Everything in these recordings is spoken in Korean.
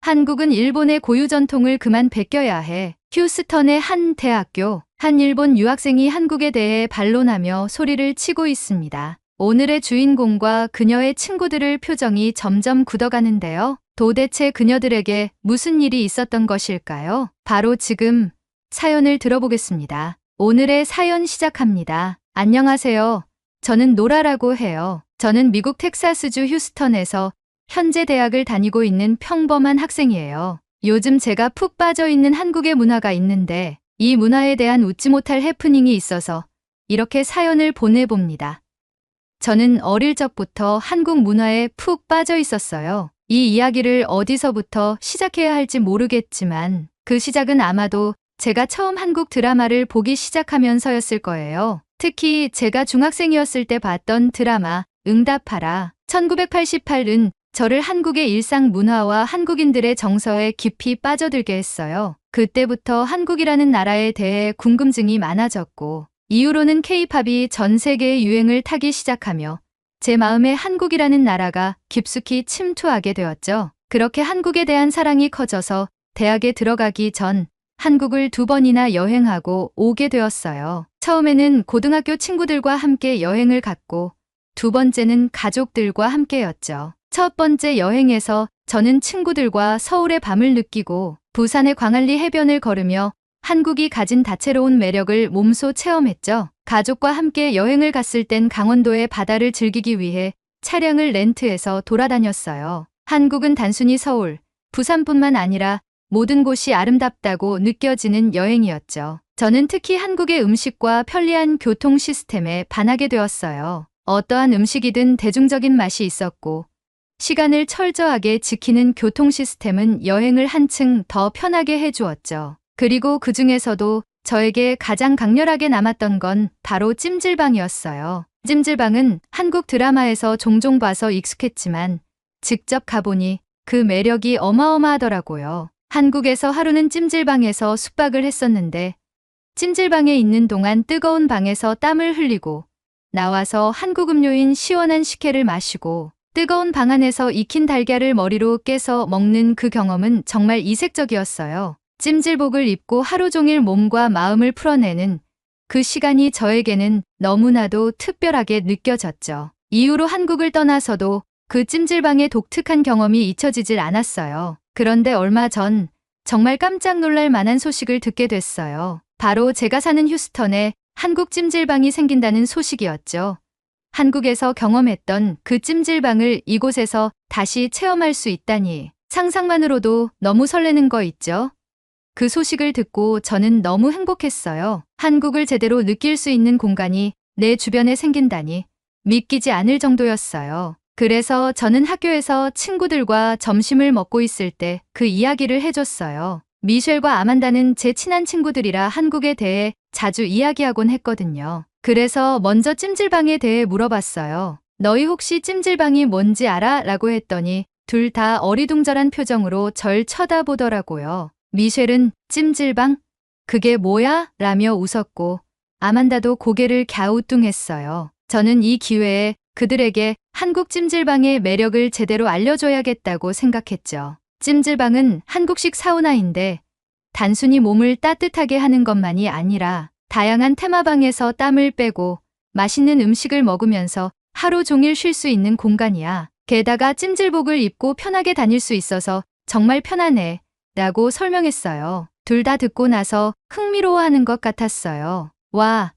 한국은 일본의 고유 전통을 그만 베껴야 해. 휴스턴의 한 대학교, 한 일본 유학생이 한국에 대해 반론하며 소리를 치고 있습니다. 오늘의 주인공과 그녀의 친구들의 표정이 점점 굳어가는데요. 도대체 그녀들에게 무슨 일이 있었던 것일까요? 바로 지금 사연을 들어보겠습니다. 오늘의 사연 시작합니다. 안녕하세요. 저는 노라라고 해요. 저는 미국 텍사스주 휴스턴에서 현재 대학을 다니고 있는 평범한 학생이에요. 요즘 제가 푹 빠져 있는 한국의 문화가 있는데 이 문화에 대한 웃지 못할 해프닝이 있어서 이렇게 사연을 보내봅니다. 저는 어릴 적부터 한국 문화에 푹 빠져 있었어요. 이 이야기를 어디서부터 시작해야 할지 모르겠지만 그 시작은 아마도 제가 처음 한국 드라마를 보기 시작하면서였을 거예요. 특히 제가 중학생이었을 때 봤던 드라마 응답하라 1988은 저를 한국의 일상 문화와 한국인들의 정서에 깊이 빠져들게 했어요. 그때부터 한국이라는 나라에 대해 궁금증이 많아졌고 이후로는 K-팝이 전 세계의 유행을 타기 시작하며 제 마음에 한국이라는 나라가 깊숙이 침투하게 되었죠. 그렇게 한국에 대한 사랑이 커져서 대학에 들어가기 전 한국을 2번이나 여행하고 오게 되었어요. 처음에는 고등학교 친구들과 함께 여행을 갔고 2번째는 가족들과 함께였죠. 첫 번째 여행에서 저는 친구들과 서울의 밤을 느끼고 부산의 광안리 해변을 걸으며 한국이 가진 다채로운 매력을 몸소 체험했죠. 가족과 함께 여행을 갔을 땐 강원도의 바다를 즐기기 위해 차량을 렌트해서 돌아다녔어요. 한국은 단순히 서울, 부산뿐만 아니라 모든 곳이 아름답다고 느껴지는 여행이었죠. 저는 특히 한국의 음식과 편리한 교통 시스템에 반하게 되었어요. 어떠한 음식이든 대중적인 맛이 있었고 시간을 철저하게 지키는 교통 시스템은 여행을 한층 더 편하게 해주었죠. 그리고 그 중에서도 저에게 가장 강렬하게 남았던 건 바로 찜질방이었어요. 찜질방은 한국 드라마에서 종종 봐서 익숙했지만 직접 가보니 그 매력이 어마어마하더라고요. 한국에서 하루는 찜질방에서 숙박을 했었는데 찜질방에 있는 동안 뜨거운 방에서 땀을 흘리고 나와서 한국 음료인 시원한 식혜를 마시고 뜨거운 방 안에서 익힌 달걀을 머리로 깨서 먹는 그 경험은 정말 이색적이었어요. 찜질복을 입고 하루 종일 몸과 마음을 풀어내는 그 시간이 저에게는 너무나도 특별하게 느껴졌죠. 이후로 한국을 떠나서도 그 찜질방의 독특한 경험이 잊혀지질 않았어요. 그런데 얼마 전 정말 깜짝 놀랄 만한 소식을 듣게 됐어요. 바로 제가 사는 휴스턴에 한국 찜질방이 생긴다는 소식이었죠. 한국에서 경험했던 그 찜질방을 이곳에서 다시 체험할 수 있다니 상상만으로도 너무 설레는 거 있죠? 그 소식을 듣고 저는 너무 행복했어요. 한국을 제대로 느낄 수 있는 공간이 내 주변에 생긴다니 믿기지 않을 정도였어요. 그래서 저는 학교에서 친구들과 점심을 먹고 있을 때 그 이야기를 해줬어요. 미셸과 아만다는 제 친한 친구들이라 한국에 대해 자주 이야기하곤 했거든요. 그래서 먼저 찜질방에 대해 물어봤어요. 너희 혹시 찜질방이 뭔지 알아? 라고 했더니 둘 다 어리둥절한 표정으로 절 쳐다보더라고요. 미셸은 찜질방? 그게 뭐야? 라며 웃었고 아만다도 고개를 갸우뚱했어요. 저는 이 기회에 그들에게 한국 찜질방의 매력을 제대로 알려줘야겠다고 생각했죠. 찜질방은 한국식 사우나인데 단순히 몸을 따뜻하게 하는 것만이 아니라 다양한 테마방에서 땀을 빼고 맛있는 음식을 먹으면서 하루 종일 쉴 수 있는 공간이야. 게다가 찜질복을 입고 편하게 다닐 수 있어서 정말 편하네 라고 설명했어요. 둘 다 듣고 나서 흥미로워하는 것 같았어요. 와,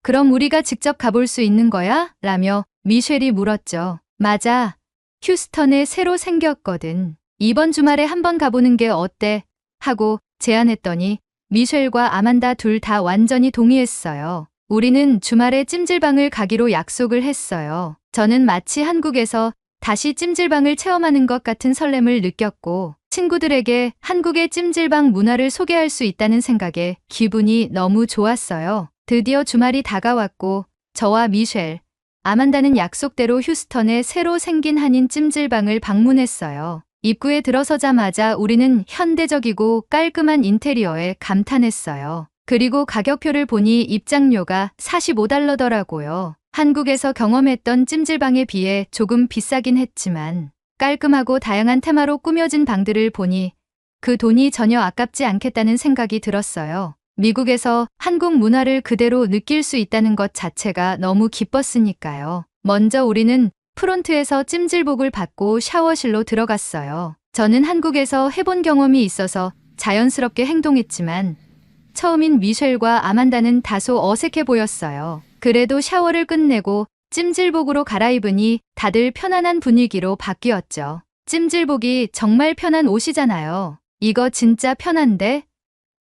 그럼 우리가 직접 가볼 수 있는 거야? 라며 미셸이 물었죠. 맞아. 휴스턴에 새로 생겼거든. 이번 주말에 한번 가보는 게 어때? 하고 제안했더니 미셸과 아만다 둘 다 완전히 동의했어요. 우리는 주말에 찜질방을 가기로 약속을 했어요. 저는 마치 한국에서 다시 찜질방을 체험하는 것 같은 설렘을 느꼈고 친구들에게 한국의 찜질방 문화를 소개할 수 있다는 생각에 기분이 너무 좋았어요. 드디어 주말이 다가왔고 저와 미셸, 아만다는 약속대로 휴스턴에 새로 생긴 한인 찜질방을 방문했어요. 입구에 들어서자마자 우리는 현대적이고 깔끔한 인테리어에 감탄했어요. 그리고 가격표를 보니 입장료가 $45더라고요. 한국에서 경험했던 찜질방에 비해 조금 비싸긴 했지만 깔끔하고 다양한 테마로 꾸며진 방들을 보니 그 돈이 전혀 아깝지 않겠다는 생각이 들었어요. 미국에서 한국 문화를 그대로 느낄 수 있다는 것 자체가 너무 기뻤으니까요. 먼저 우리는 프론트에서 찜질복을 받고 샤워실로 들어갔어요. 저는 한국에서 해본 경험이 있어서 자연스럽게 행동했지만 처음인 미셸과 아만다는 다소 어색해 보였어요. 그래도 샤워를 끝내고 찜질복으로 갈아입으니 다들 편안한 분위기로 바뀌었죠. 찜질복이 정말 편한 옷이잖아요. 이거 진짜 편한데?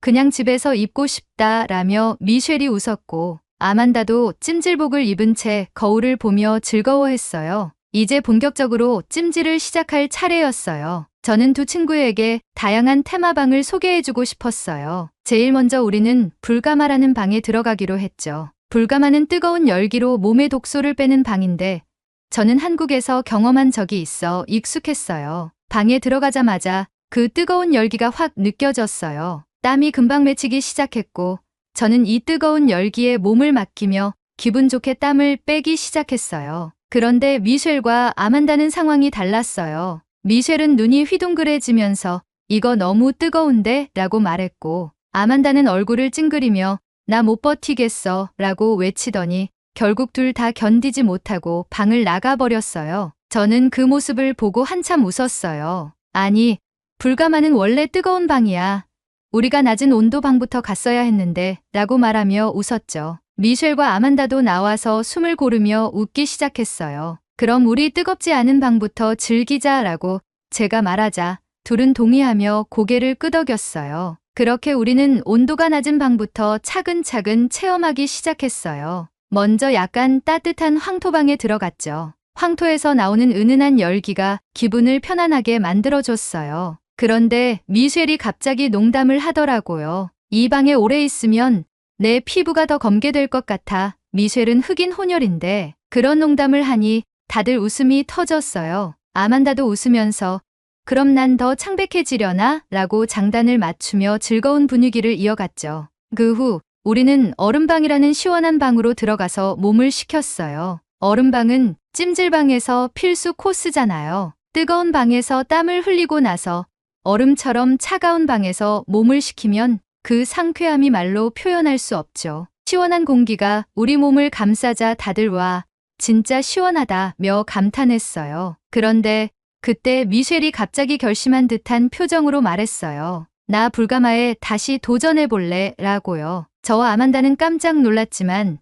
그냥 집에서 입고 싶다 라며 미셸이 웃었고 아만다도 찜질복을 입은 채 거울을 보며 즐거워했어요. 이제 본격적으로 찜질을 시작할 차례였어요. 저는 두 친구에게 다양한 테마방을 소개해주고 싶었어요. 제일 먼저 우리는 불가마라는 방에 들어가기로 했죠. 불가마는 뜨거운 열기로 몸의 독소를 빼는 방인데 저는 한국에서 경험한 적이 있어 익숙했어요. 방에 들어가자마자 그 뜨거운 열기가 확 느껴졌어요. 땀이 금방 맺히기 시작했고 저는 이 뜨거운 열기에 몸을 맡기며 기분 좋게 땀을 빼기 시작했어요. 그런데 미셸과 아만다는 상황이 달랐어요. 미셸은 눈이 휘둥그레지면서 이거 너무 뜨거운데? 라고 말했고 아만다는 얼굴을 찡그리며 나 못 버티겠어 라고 외치더니 결국 둘 다 견디지 못하고 방을 나가버렸어요. 저는 그 모습을 보고 한참 웃었어요. 아니, 불가마는 원래 뜨거운 방이야. 우리가 낮은 온도 방부터 갔어야 했는데 라고 말하며 웃었죠. 미셸과 아만다도 나와서 숨을 고르며 웃기 시작했어요. 그럼 우리 뜨겁지 않은 방부터 즐기자라고 제가 말하자 둘은 동의하며 고개를 끄덕였어요. 그렇게 우리는 온도가 낮은 방부터 차근차근 체험하기 시작했어요. 먼저 약간 따뜻한 황토방에 들어갔죠. 황토에서 나오는 은은한 열기가 기분을 편안하게 만들어줬어요. 그런데 미셸이 갑자기 농담을 하더라고요. 이 방에 오래 있으면 내 피부가 더 검게 될 것 같아. 미셸은 흑인 혼혈인데 그런 농담을 하니 다들 웃음이 터졌어요. 아만다도 웃으면서 그럼 난 더 창백해지려나? 라고 장단을 맞추며 즐거운 분위기를 이어갔죠. 그 후 우리는 얼음방이라는 시원한 방으로 들어가서 몸을 식혔어요. 얼음방은 찜질방에서 필수 코스잖아요. 뜨거운 방에서 땀을 흘리고 나서 얼음처럼 차가운 방에서 몸을 식히면 그 상쾌함이 말로 표현할 수 없죠. 시원한 공기가 우리 몸을 감싸자 다들 와, 진짜 시원하다며 감탄했어요. 그런데 그때 미셸이 갑자기 결심한 듯한 표정으로 말했어요. 나 불가마에 다시 도전해볼래 라고요. 저와 아만다는 깜짝 놀랐지만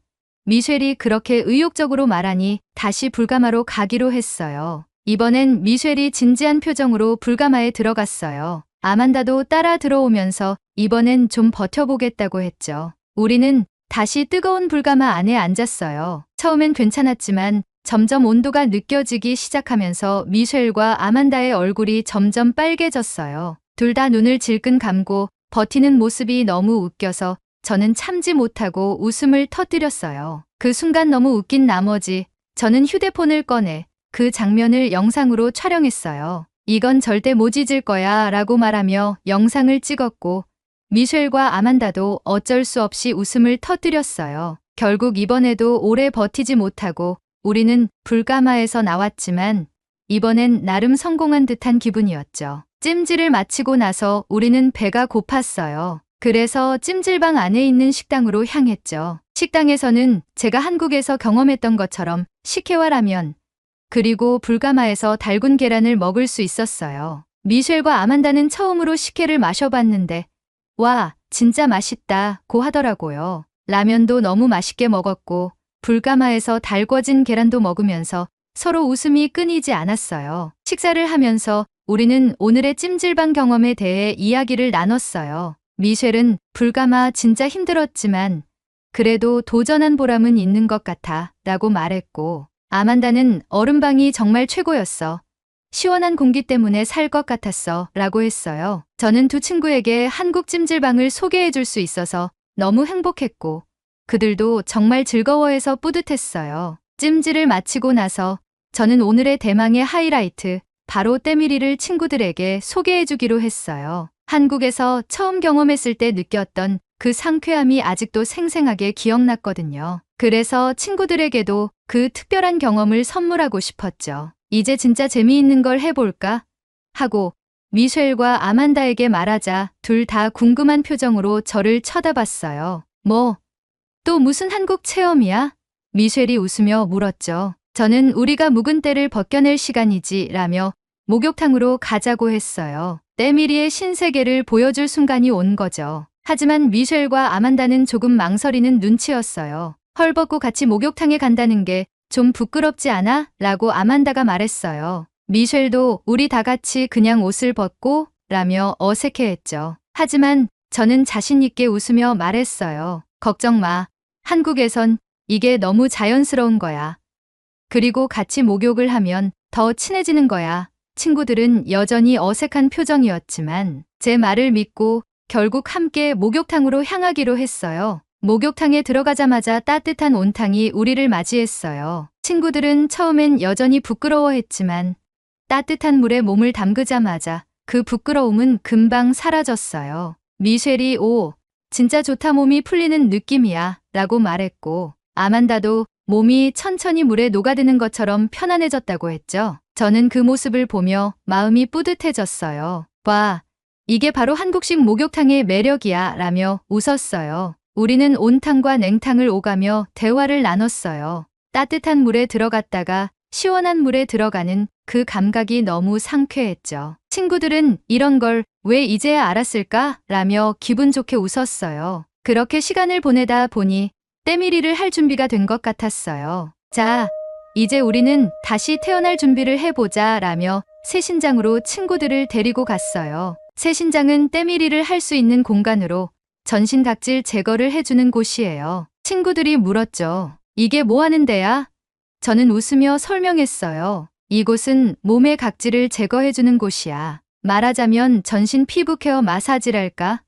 미셸이 그렇게 의욕적으로 말하니 다시 불가마로 가기로 했어요. 이번엔 미셸이 진지한 표정으로 불가마에 들어갔어요. 아만다도 따라 들어오면서 이번엔 좀 버텨보겠다고 했죠. 우리는 다시 뜨거운 불가마 안에 앉았어요. 처음엔 괜찮았지만 점점 온도가 느껴지기 시작하면서 미셸과 아만다의 얼굴이 점점 빨개졌어요. 둘 다 눈을 질끈 감고 버티는 모습이 너무 웃겨서 저는 참지 못하고 웃음을 터뜨렸어요. 그 순간 너무 웃긴 나머지 저는 휴대폰을 꺼내 그 장면을 영상으로 촬영했어요. 이건 절대 못 잊을 거야 라고 말하며 영상을 찍었고 미셸과 아만다도 어쩔 수 없이 웃음을 터뜨렸어요. 결국 이번에도 오래 버티지 못하고 우리는 불가마에서 나왔지만 이번엔 나름 성공한 듯한 기분이었죠. 찜질을 마치고 나서 우리는 배가 고팠어요. 그래서 찜질방 안에 있는 식당으로 향했죠. 식당에서는 제가 한국에서 경험했던 것처럼 식혜와 라면, 그리고 불가마에서 달군 계란을 먹을 수 있었어요. 미셸과 아만다는 처음으로 식혜를 마셔봤는데 와, 진짜 맛있다고 하더라고요. 라면도 너무 맛있게 먹었고 불가마에서 달궈진 계란도 먹으면서 서로 웃음이 끊이지 않았어요. 식사를 하면서 우리는 오늘의 찜질방 경험에 대해 이야기를 나눴어요. 미셸은 불가마 진짜 힘들었지만 그래도 도전한 보람은 있는 것 같아 라고 말했고 아만다는 얼음방이 정말 최고였어. 시원한 공기 때문에 살 것 같았어 라고 했어요. 저는 두 친구에게 한국 찜질방을 소개해 줄 수 있어서 너무 행복했고 그들도 정말 즐거워해서 뿌듯했어요. 찜질을 마치고 나서 저는 오늘의 대망의 하이라이트, 바로 때밀이를 친구들에게 소개해 주기로 했어요. 한국에서 처음 경험했을 때 느꼈던 그 상쾌함이 아직도 생생하게 기억났거든요. 그래서 친구들에게도 그 특별한 경험을 선물하고 싶었죠. 이제 진짜 재미있는 걸 해볼까? 하고 미셸과 아만다에게 말하자 둘 다 궁금한 표정으로 저를 쳐다봤어요. 뭐, 또 무슨 한국 체험이야? 미셸이 웃으며 물었죠. 저는 우리가 묵은 때를 벗겨낼 시간이지 라며 목욕탕으로 가자고 했어요. 때밀이의 신세계를 보여줄 순간이 온 거죠. 하지만 미셸과 아만다는 조금 망설이는 눈치였어요. 헐벗고 같이 목욕탕에 간다는 게 좀 부끄럽지 않아? 라고 아만다가 말했어요. 미셸도 우리 다 같이 그냥 옷을 벗고 라며 어색해했죠. 하지만 저는 자신 있게 웃으며 말했어요. 걱정 마. 한국에선 이게 너무 자연스러운 거야. 그리고 같이 목욕을 하면 더 친해지는 거야. 친구들은 여전히 어색한 표정이었지만 제 말을 믿고 결국 함께 목욕탕으로 향하기로 했어요. 목욕탕에 들어가자마자 따뜻한 온탕이 우리를 맞이했어요. 친구들은 처음엔 여전히 부끄러워했지만 따뜻한 물에 몸을 담그자마자 그 부끄러움은 금방 사라졌어요. 미셸이 오, 진짜 좋다 몸이 풀리는 느낌이야 라고 말했고 아만다도 몸이 천천히 물에 녹아드는 것처럼 편안해졌다고 했죠. 저는 그 모습을 보며 마음이 뿌듯해졌어요. 봐, 이게 바로 한국식 목욕탕의 매력이야 라며 웃었어요. 우리는 온탕과 냉탕을 오가며 대화를 나눴어요. 따뜻한 물에 들어갔다가 시원한 물에 들어가는 그 감각이 너무 상쾌했죠. 친구들은 이런 걸 왜 이제야 알았을까? 라며 기분 좋게 웃었어요. 그렇게 시간을 보내다 보니 때밀이를 할 준비가 된 것 같았어요. 자, 이제 우리는 다시 태어날 준비를 해보자 라며 새신장으로 친구들을 데리고 갔어요. 새신장은 때밀이를 할 수 있는 공간으로 전신 각질 제거를 해주는 곳이에요. 친구들이 물었죠. 이게 뭐 하는 데야? 저는 웃으며 설명했어요. 이곳은 몸의 각질을 제거해주는 곳이야. 말하자면 전신 피부 케어 마사지랄까?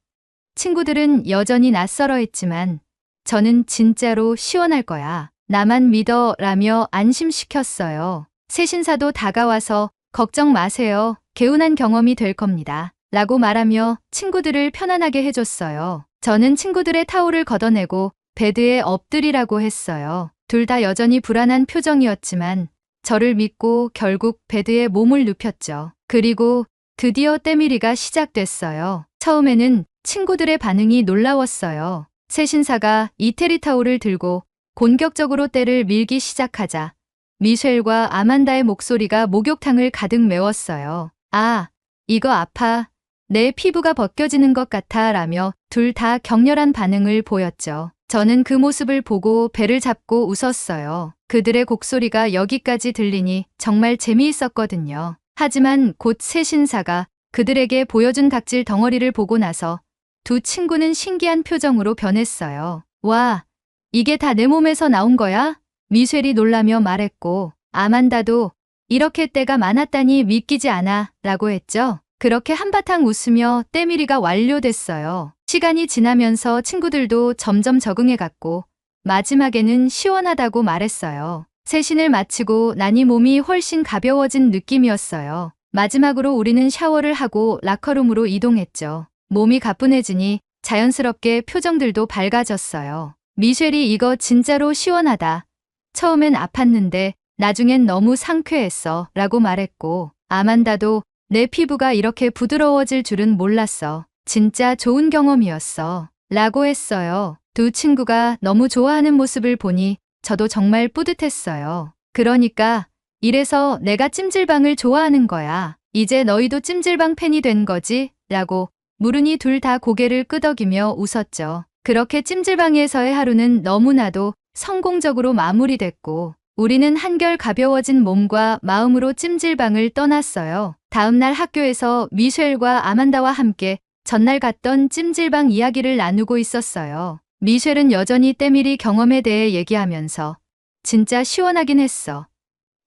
친구들은 여전히 낯설어 했지만 저는 진짜로 시원할 거야. 나만 믿어 라며 안심시켰어요. 새신사도 다가와서 걱정 마세요. 개운한 경험이 될 겁니다. 라고 말하며 친구들을 편안하게 해줬어요. 저는 친구들의 타올을 걷어내고 베드에 엎드리라고 했어요. 둘 다 여전히 불안한 표정이었지만 저를 믿고 결국 베드에 몸을 눕혔죠. 그리고 드디어 때밀이가 시작됐어요. 처음에는 친구들의 반응이 놀라웠어요. 새신사가 이태리 타올을 들고 공격적으로 때를 밀기 시작하자 미셸과 아만다의 목소리가 목욕탕을 가득 메웠어요. 아, 이거 아파. 내 피부가 벗겨지는 것 같아 라며 둘 다 격렬한 반응을 보였죠. 저는 그 모습을 보고 배를 잡고 웃었어요. 그들의 곡소리가 여기까지 들리니 정말 재미있었거든요. 하지만 곧 새신사가 그들에게 보여준 각질 덩어리를 보고 나서 두 친구는 신기한 표정으로 변했어요. 와, 이게 다 내 몸에서 나온 거야? 미셸이 놀라며 말했고 아만다도 이렇게 때가 많았다니 믿기지 않아 라고 했죠. 그렇게 한바탕 웃으며 때밀이가 완료됐어요. 시간이 지나면서 친구들도 점점 적응해갔고 마지막에는 시원하다고 말했어요. 세신을 마치고 나니 몸이 훨씬 가벼워진 느낌이었어요. 마지막으로 우리는 샤워를 하고 라커룸으로 이동했죠. 몸이 가뿐해지니 자연스럽게 표정들도 밝아졌어요. 미셸이 이거 진짜로 시원하다. 처음엔 아팠는데 나중엔 너무 상쾌했어 라고 말했고 아만다도 내 피부가 이렇게 부드러워질 줄은 몰랐어. 진짜 좋은 경험이었어. 라고 했어요. 두 친구가 너무 좋아하는 모습을 보니 저도 정말 뿌듯했어요. 그러니까 이래서 내가 찜질방을 좋아하는 거야. 이제 너희도 찜질방 팬이 된 거지? 라고 물으니 둘 다 고개를 끄덕이며 웃었죠. 그렇게 찜질방에서의 하루는 너무나도 성공적으로 마무리됐고 우리는 한결 가벼워진 몸과 마음으로 찜질방을 떠났어요. 다음 날 학교에서 미셸과 아만다와 함께 전날 갔던 찜질방 이야기를 나누고 있었어요. 미셸은 여전히 때밀이 경험에 대해 얘기하면서 진짜 시원하긴 했어.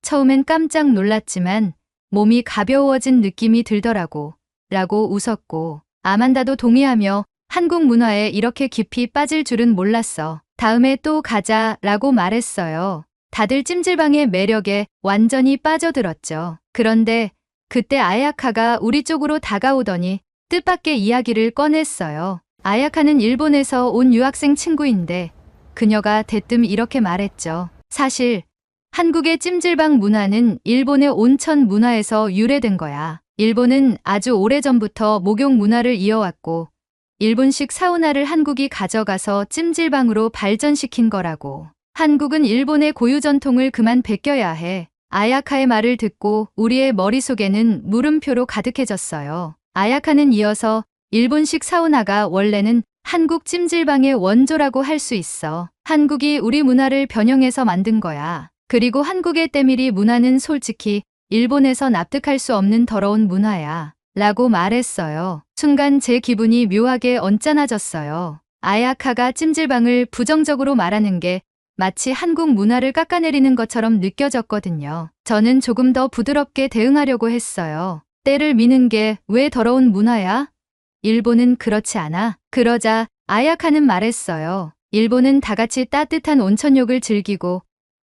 처음엔 깜짝 놀랐지만 몸이 가벼워진 느낌이 들더라고. 라고 웃었고 아만다도 동의하며 한국 문화에 이렇게 깊이 빠질 줄은 몰랐어. 다음에 또 가자 라고 말했어요. 다들 찜질방의 매력에 완전히 빠져들었죠. 그런데 그때 아야카가 우리 쪽으로 다가오더니 뜻밖의 이야기를 꺼냈어요. 아야카는 일본에서 온 유학생 친구인데 그녀가 대뜸 이렇게 말했죠. 사실 한국의 찜질방 문화는 일본의 온천 문화에서 유래된 거야. 일본은 아주 오래전부터 목욕 문화를 이어왔고 일본식 사우나를 한국이 가져가서 찜질방으로 발전시킨 거라고. 한국은 일본의 고유 전통을 그만 베껴야 해. 아야카의 말을 듣고 우리의 머릿속에는 물음표로 가득해졌어요. 아야카는 이어서 일본식 사우나가 원래는 한국 찜질방의 원조라고 할 수 있어. 한국이 우리 문화를 변형해서 만든 거야. 그리고 한국의 때밀이 문화는 솔직히 일본에서 납득할 수 없는 더러운 문화야. 라고 말했어요. 순간 제 기분이 묘하게 언짢아졌어요. 아야카가 찜질방을 부정적으로 말하는 게 마치 한국 문화를 깎아내리는 것처럼 느껴졌거든요. 저는 조금 더 부드럽게 대응하려고 했어요. 때를 미는 게 왜 더러운 문화야? 일본은 그렇지 않아. 그러자 아야카는 말했어요. 일본은 다 같이 따뜻한 온천욕을 즐기고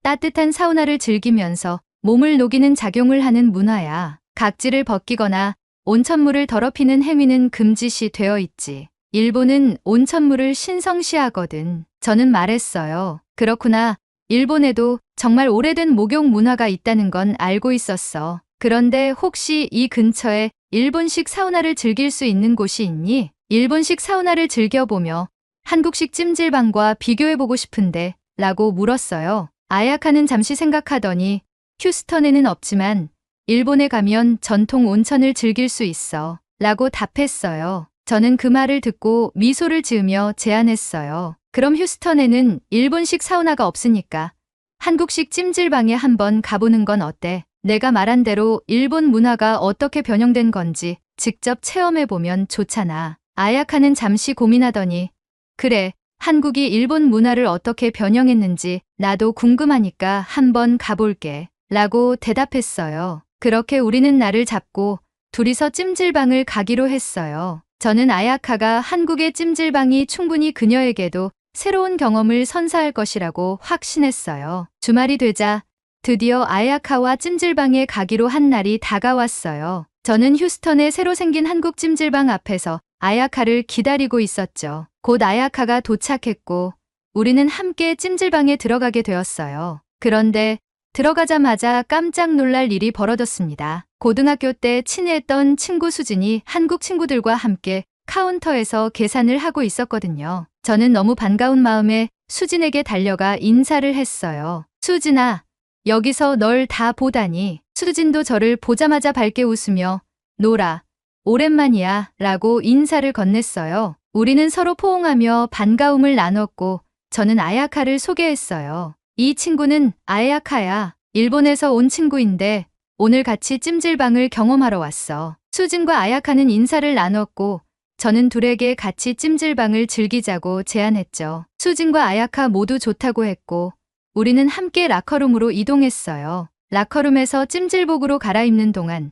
따뜻한 사우나를 즐기면서 몸을 녹이는 작용을 하는 문화야. 각질을 벗기거나 온천물을 더럽히는 행위는 금지시 되어 있지. 일본은 온천물을 신성시하거든. 저는 말했어요. 그렇구나. 일본에도 정말 오래된 목욕 문화가 있다는 건 알고 있었어. 그런데 혹시 이 근처에 일본식 사우나를 즐길 수 있는 곳이 있니? 일본식 사우나를 즐겨보며 한국식 찜질방과 비교해보고 싶은데 라고 물었어요. 아야카는 잠시 생각하더니 휴스턴에는 없지만 일본에 가면 전통 온천을 즐길 수 있어 라고 답했어요. 저는 그 말을 듣고 미소를 지으며 제안했어요. 그럼 휴스턴에는 일본식 사우나가 없으니까 한국식 찜질방에 한번 가보는 건 어때? 내가 말한 대로 일본 문화가 어떻게 변형된 건지 직접 체험해보면 좋잖아. 아야카는 잠시 고민하더니 그래, 한국이 일본 문화를 어떻게 변형했는지 나도 궁금하니까 한번 가볼게 라고 대답했어요. 그렇게 우리는 날을 잡고 둘이서 찜질방을 가기로 했어요. 저는 아야카가 한국의 찜질방이 충분히 그녀에게도 새로운 경험을 선사할 것이라고 확신했어요. 주말이 되자 드디어 아야카와 찜질방에 가기로 한 날이 다가왔어요. 저는 휴스턴에 새로 생긴 한국 찜질방 앞에서 아야카를 기다리고 있었죠. 곧 아야카가 도착했고 우리는 함께 찜질방에 들어가게 되었어요. 그런데 들어가자마자 깜짝 놀랄 일이 벌어졌습니다. 고등학교 때 친했던 친구 수진이 한국 친구들과 함께 카운터에서 계산을 하고 있었거든요. 저는 너무 반가운 마음에 수진에게 달려가 인사를 했어요. 수진아, 여기서 널 다 보다니. 수진도 저를 보자마자 밝게 웃으며 노라, 오랜만이야 라고 인사를 건넸어요. 우리는 서로 포옹하며 반가움을 나눴고 저는 아야카를 소개했어요. 이 친구는 아야카야. 일본에서 온 친구인데 오늘 같이 찜질방을 경험하러 왔어. 수진과 아야카는 인사를 나눴고 저는 둘에게 같이 찜질방을 즐기자고 제안했죠. 수진과 아야카 모두 좋다고 했고 우리는 함께 라커룸으로 이동했어요. 라커룸에서 찜질복으로 갈아입는 동안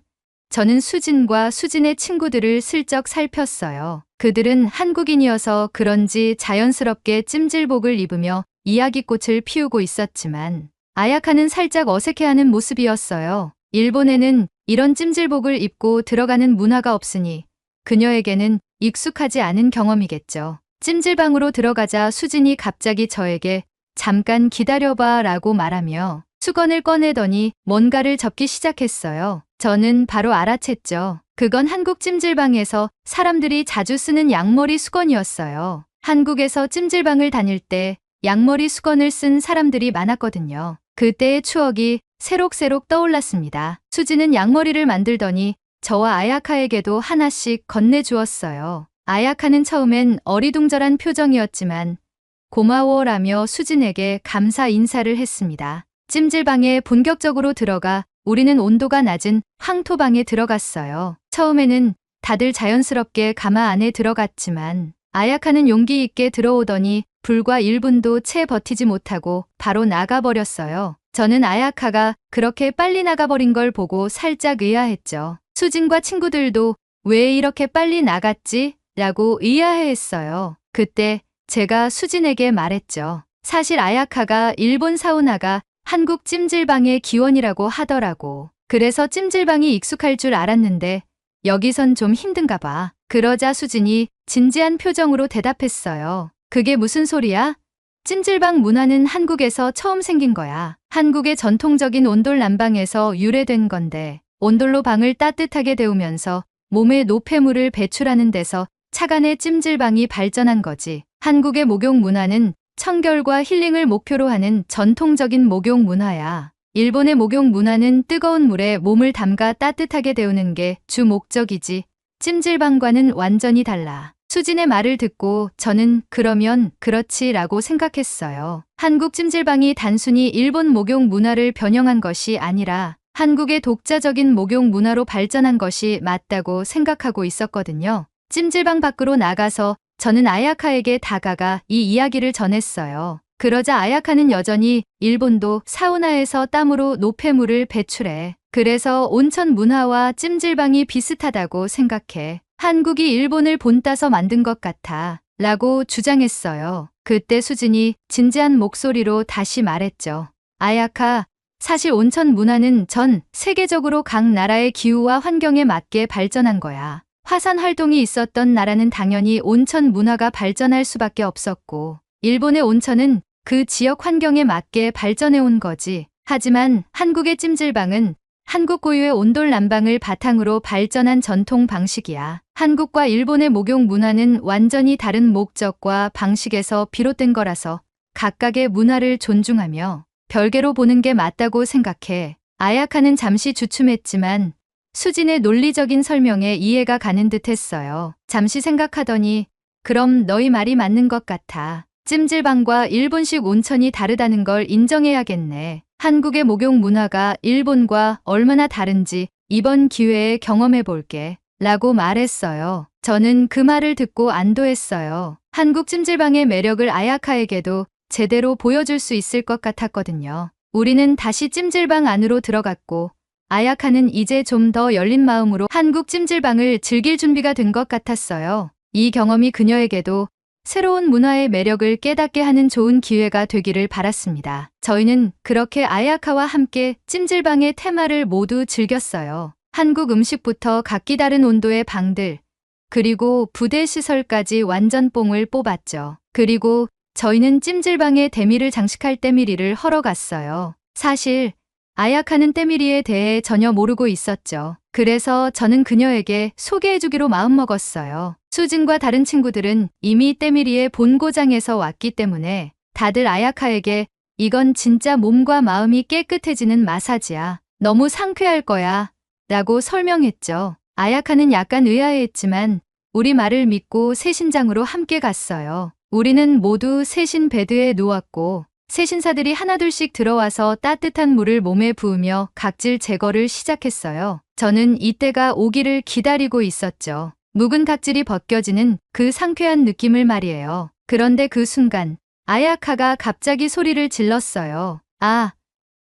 저는 수진과 수진의 친구들을 슬쩍 살폈어요. 그들은 한국인이어서 그런지 자연스럽게 찜질복을 입으며 이야기꽃을 피우고 있었지만 아야카는 살짝 어색해하는 모습이었어요. 일본에는 이런 찜질복을 입고 들어가는 문화가 없으니 그녀에게는 익숙하지 않은 경험이겠죠. 찜질방으로 들어가자 수진이 갑자기 저에게 잠깐 기다려봐 라고 말하며 수건을 꺼내더니 뭔가를 접기 시작했어요. 저는 바로 알아챘죠. 그건 한국 찜질방에서 사람들이 자주 쓰는 양머리 수건이었어요. 한국에서 찜질방을 다닐 때 양머리 수건을 쓴 사람들이 많았거든요. 그때의 추억이 새록새록 떠올랐습니다. 수지는 양머리를 만들더니 저와 아야카에게도 하나씩 건네주었어요. 아야카는 처음엔 어리둥절한 표정이었지만 고마워라며 수진에게 감사 인사를 했습니다. 찜질방에 본격적으로 들어가 우리는 온도가 낮은 황토방에 들어갔어요. 처음에는 다들 자연스럽게 가마 안에 들어갔지만 아야카는 용기 있게 들어오더니 불과 1분도 채 버티지 못하고 바로 나가버렸어요. 저는 아야카가 그렇게 빨리 나가버린 걸 보고 살짝 의아했죠. 수진과 친구들도 왜 이렇게 빨리 나갔지? 라고 의아해했어요. 그때 제가 수진에게 말했죠. 사실 아야카가 일본 사우나가 한국 찜질방의 기원이라고 하더라고. 그래서 찜질방이 익숙할 줄 알았는데 여기선 좀 힘든가 봐. 그러자 수진이 진지한 표정으로 대답했어요. 그게 무슨 소리야? 찜질방 문화는 한국에서 처음 생긴 거야. 한국의 전통적인 온돌 난방에서 유래된 건데, 온돌로 방을 따뜻하게 데우면서 몸에 노폐물을 배출하는 데서 차간의 찜질방이 발전한 거지. 한국의 목욕 문화는 청결과 힐링을 목표로 하는 전통적인 목욕 문화야. 일본의 목욕 문화는 뜨거운 물에 몸을 담가 따뜻하게 데우는 게 주 목적이지, 찜질방과는 완전히 달라. 수진의 말을 듣고 저는 그러면 그렇지라고 생각했어요. 한국 찜질방이 단순히 일본 목욕 문화를 변형한 것이 아니라 한국의 독자적인 목욕 문화로 발전한 것이 맞다고 생각하고 있었거든요. 찜질방 밖으로 나가서 저는 아야카에게 다가가 이 이야기를 전했어요. 그러자 아야카는 여전히 일본도 사우나에서 땀으로 노폐물을 배출해. 그래서 온천 문화와 찜질방이 비슷하다고 생각해. 한국이 일본을 본따서 만든 것 같아 라고 주장했어요. 그때 수진이 진지한 목소리로 다시 말했죠. 아야카, 사실 온천 문화는 전 세계적으로 각 나라의 기후와 환경에 맞게 발전한 거야. 화산 활동이 있었던 나라는 당연히 온천 문화가 발전할 수밖에 없었고, 일본의 온천은 그 지역 환경에 맞게 발전해 온 거지. 하지만 한국의 찜질방은 한국 고유의 온돌 난방을 바탕으로 발전한 전통 방식이야. 한국과 일본의 목욕 문화는 완전히 다른 목적과 방식에서 비롯된 거라서 각각의 문화를 존중하며 별개로 보는 게 맞다고 생각해. 아야카는 잠시 주춤했지만 수진의 논리적인 설명에 이해가 가는 듯 했어요. 잠시 생각하더니 그럼 너희 말이 맞는 것 같아. 찜질방과 일본식 온천이 다르다는 걸 인정해야겠네. 한국의 목욕 문화가 일본과 얼마나 다른지 이번 기회에 경험해 볼게 라고 말했어요. 저는 그 말을 듣고 안도했어요. 한국 찜질방의 매력을 아야카에게도 제대로 보여줄 수 있을 것 같았거든요. 우리는 다시 찜질방 안으로 들어갔고 아야카는 이제 좀 더 열린 마음으로 한국 찜질방을 즐길 준비가 된 것 같았어요. 이 경험이 그녀에게도 새로운 문화의 매력을 깨닫게 하는 좋은 기회가 되기를 바랐습니다. 저희는 그렇게 아야카와 함께 찜질방의 테마를 모두 즐겼어요. 한국 음식부터 각기 다른 온도의 방들, 그리고 부대 시설까지 완전 뽕을 뽑았죠. 그리고 저희는 찜질방에 데미를 장식할 때밀이를 허러 갔어요. 사실 아야카는 때밀이에 대해 전혀 모르고 있었죠. 그래서 저는 그녀에게 소개해주기로 마음먹었어요. 수진과 다른 친구들은 이미 때밀이의 본고장에서 왔기 때문에 다들 아야카에게 이건 진짜 몸과 마음이 깨끗해지는 마사지야. 너무 상쾌할 거야 라고 설명했죠. 아야카는 약간 의아해했지만 우리 말을 믿고 세신장으로 함께 갔어요. 우리는 모두 세신 베드에 누웠고 세신사들이 하나둘씩 들어와서 따뜻한 물을 몸에 부으며 각질 제거를 시작했어요. 저는 이때가 오기를 기다리고 있었죠. 묵은 각질이 벗겨지는 그 상쾌한 느낌을 말이에요. 그런데 그 순간 아야카가 갑자기 소리를 질렀어요. 아,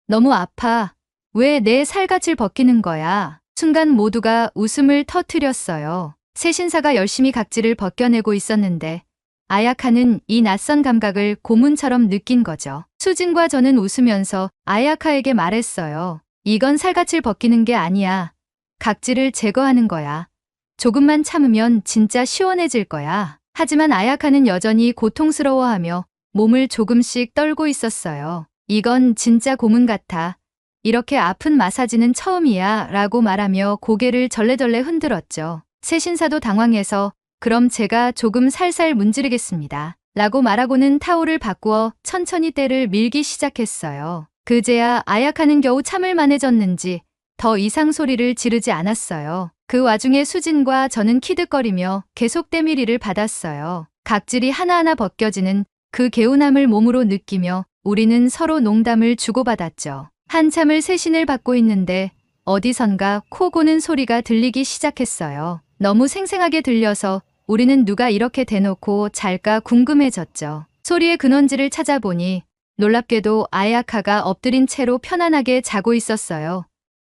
너무 아파. 왜 내 살갗을 벗기는 거야? 순간 모두가 웃음을 터뜨렸어요. 세신사가 열심히 각질을 벗겨내고 있었는데 아야카는 이 낯선 감각을 고문처럼 느낀 거죠. 수진과 저는 웃으면서 아야카에게 말했어요. 이건 살갗을 벗기는 게 아니야. 각질을 제거하는 거야. 조금만 참으면 진짜 시원해질 거야. 하지만 아야카는 여전히 고통스러워하며 몸을 조금씩 떨고 있었어요. 이건 진짜 고문 같아. 이렇게 아픈 마사지는 처음이야 라고 말하며 고개를 절레절레 흔들었죠. 세신사도 당황해서 그럼 제가 조금 살살 문지르겠습니다 라고 말하고는 타올을 바꾸어 천천히 때를 밀기 시작했어요. 그제야 아야카는 겨우 참을 만해졌는지 더 이상 소리를 지르지 않았어요. 그 와중에 수진과 저는 키득거리며 계속 때밀이를 받았어요. 각질이 하나하나 벗겨지는 그 개운함을 몸으로 느끼며 우리는 서로 농담을 주고받았죠. 한참을 세신을 받고 있는데 어디선가 코 고는 소리가 들리기 시작했어요. 너무 생생하게 들려서 우리는 누가 이렇게 대놓고 잘까 궁금해졌죠. 소리의 근원지를 찾아보니 놀랍게도 아야카가 엎드린 채로 편안하게 자고 있었어요.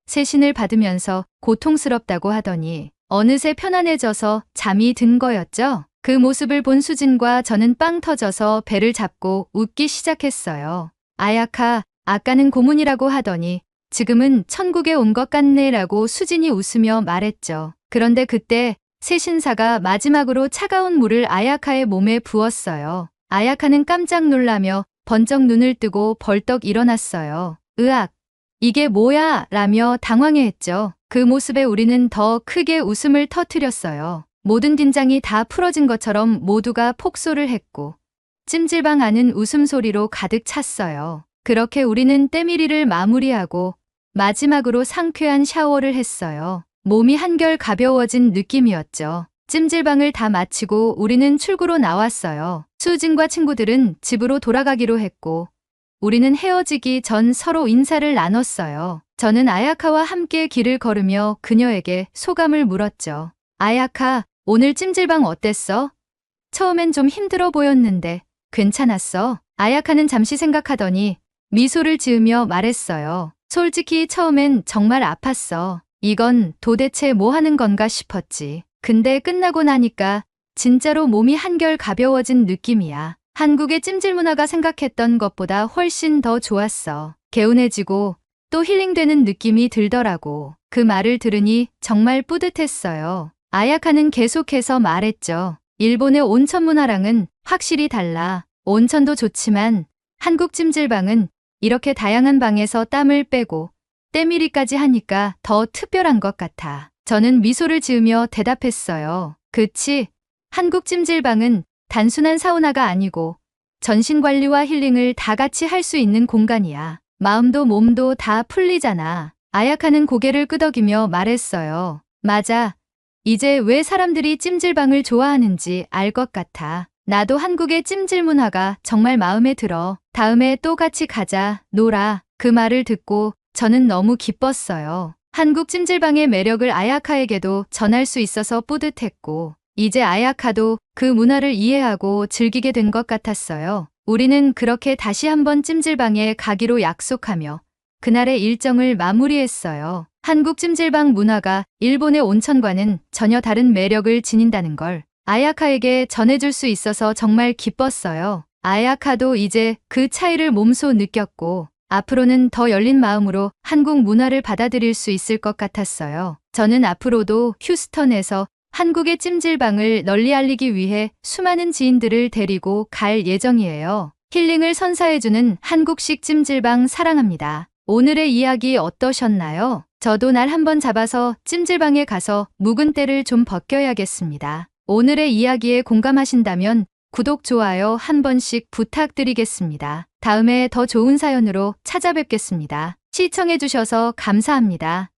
세신을 받으면서 고통스럽다고 하더니 어느새 편안해져서 잠이 든 거였죠. 그 모습을 본 수진과 저는 빵 터져서 배를 잡고 웃기 시작했어요. 아야카, 아까는 고문이라고 하더니 지금은 천국에 온 것 같네 라고 수진이 웃으며 말했죠. 그런데 그때 세신사가 마지막으로 차가운 물을 아야카의 몸에 부었어요. 아야카는 깜짝 놀라며 번쩍 눈을 뜨고 벌떡 일어났어요. 으악! 이게 뭐야? 라며 당황해했죠. 그 모습에 우리는 더 크게 웃음을 터뜨렸어요. 모든 긴장이 다 풀어진 것처럼 모두가 폭소를 했고 찜질방 안은 웃음소리로 가득 찼어요. 그렇게 우리는 때밀이를 마무리하고 마지막으로 상쾌한 샤워를 했어요. 몸이 한결 가벼워진 느낌이었죠. 찜질방을 다 마치고 우리는 출구로 나왔어요. 수진과 친구들은 집으로 돌아가기로 했고 우리는 헤어지기 전 서로 인사를 나눴어요. 저는 아야카와 함께 길을 걸으며 그녀에게 소감을 물었죠. 아야카, 오늘 찜질방 어땠어? 처음엔 좀 힘들어 보였는데 괜찮았어? 아야카는 잠시 생각하더니 미소를 지으며 말했어요. 솔직히 처음엔 정말 아팠어. 이건 도대체 뭐 하는 건가 싶었지. 근데 끝나고 나니까 진짜로 몸이 한결 가벼워진 느낌이야. 한국의 찜질 문화가 생각했던 것보다 훨씬 더 좋았어. 개운해지고 또 힐링되는 느낌이 들더라고. 그 말을 들으니 정말 뿌듯했어요. 아야카는 계속해서 말했죠. 일본의 온천 문화랑은 확실히 달라. 온천도 좋지만 한국 찜질방은 이렇게 다양한 방에서 땀을 빼고 때밀이까지 하니까 더 특별한 것 같아. 저는 미소를 지으며 대답했어요. 그치? 한국 찜질방은 단순한 사우나가 아니고 전신관리와 힐링을 다 같이 할 수 있는 공간이야. 마음도 몸도 다 풀리잖아. 아야카는 고개를 끄덕이며 말했어요. 맞아. 이제 왜 사람들이 찜질방을 좋아하는지 알 것 같아. 나도 한국의 찜질 문화가 정말 마음에 들어. 다음에 또 같이 가자, 놀아. 그 말을 듣고 저는 너무 기뻤어요. 한국 찜질방의 매력을 아야카에게도 전할 수 있어서 뿌듯했고 이제 아야카도 그 문화를 이해하고 즐기게 된 것 같았어요. 우리는 그렇게 다시 한번 찜질방에 가기로 약속하며 그날의 일정을 마무리했어요. 한국 찜질방 문화가 일본의 온천과는 전혀 다른 매력을 지닌다는 걸 아야카에게 전해줄 수 있어서 정말 기뻤어요. 아야카도 이제 그 차이를 몸소 느꼈고 앞으로는 더 열린 마음으로 한국 문화를 받아들일 수 있을 것 같았어요. 저는 앞으로도 휴스턴에서 한국의 찜질방을 널리 알리기 위해 수많은 지인들을 데리고 갈 예정이에요. 힐링을 선사해주는 한국식 찜질방 사랑합니다. 오늘의 이야기 어떠셨나요? 저도 날 한번 잡아서 찜질방에 가서 묵은 때를 좀 벗겨야겠습니다. 오늘의 이야기에 공감하신다면 구독, 좋아요 한 번씩 부탁드리겠습니다. 다음에 더 좋은 사연으로 찾아뵙겠습니다. 시청해주셔서 감사합니다.